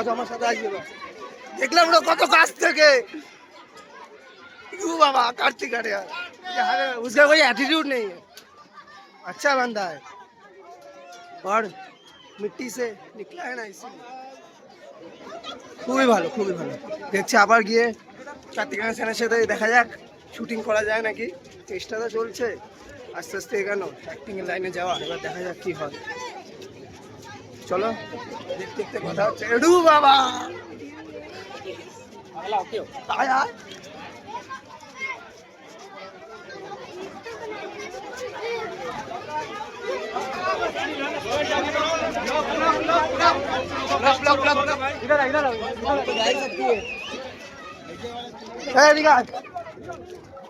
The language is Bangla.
আমার সাথে আসবে দেখলাম ওরা কত কাছ থেকে बाबा कार्तिक यार उसका कोई एटीट्यूड नहीं है अच्छा बंदा है और मिट्टी से निकला है ना इसीलिए খুবই ভালো দেখছি আবার গিয়ে কার্তিক সেনের সাথে দেখা যাক শুটিং করা যায় নাকি চেষ্টা তো চলছে আস্তে আস্তে এগানো অ্যাক্টিং এর লাইনে যাওয়া এবার দেখা যাক কি হয় চলো দেখতে দেখতে কথা হচ্ছে এডু বাবা আয় আয় इधर इधर इधर